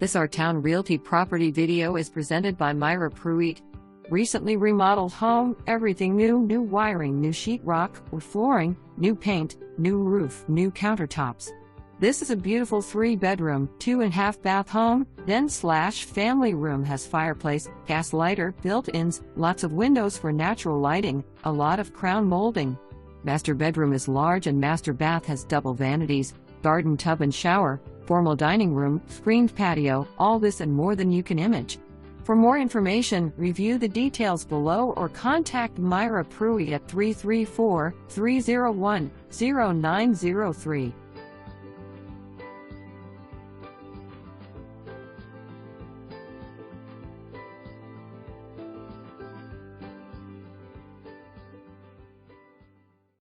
This OurTown Realty property video is presented by Myra Pruit. Recently remodeled home, everything new, new wiring, new sheetrock, wood flooring, new paint, new roof, new countertops. This is a beautiful 3-bedroom, 2.5 bath home, den/family room, has fireplace, gas lighter, built-ins, lots of windows for natural lighting, a lot of crown molding. Master bedroom is large and master bath has double vanities, garden tub and shower, formal dining room, screened patio, all this and more than you can image. For more information, review the details below or contact Myra Pruit at 334-301-0903.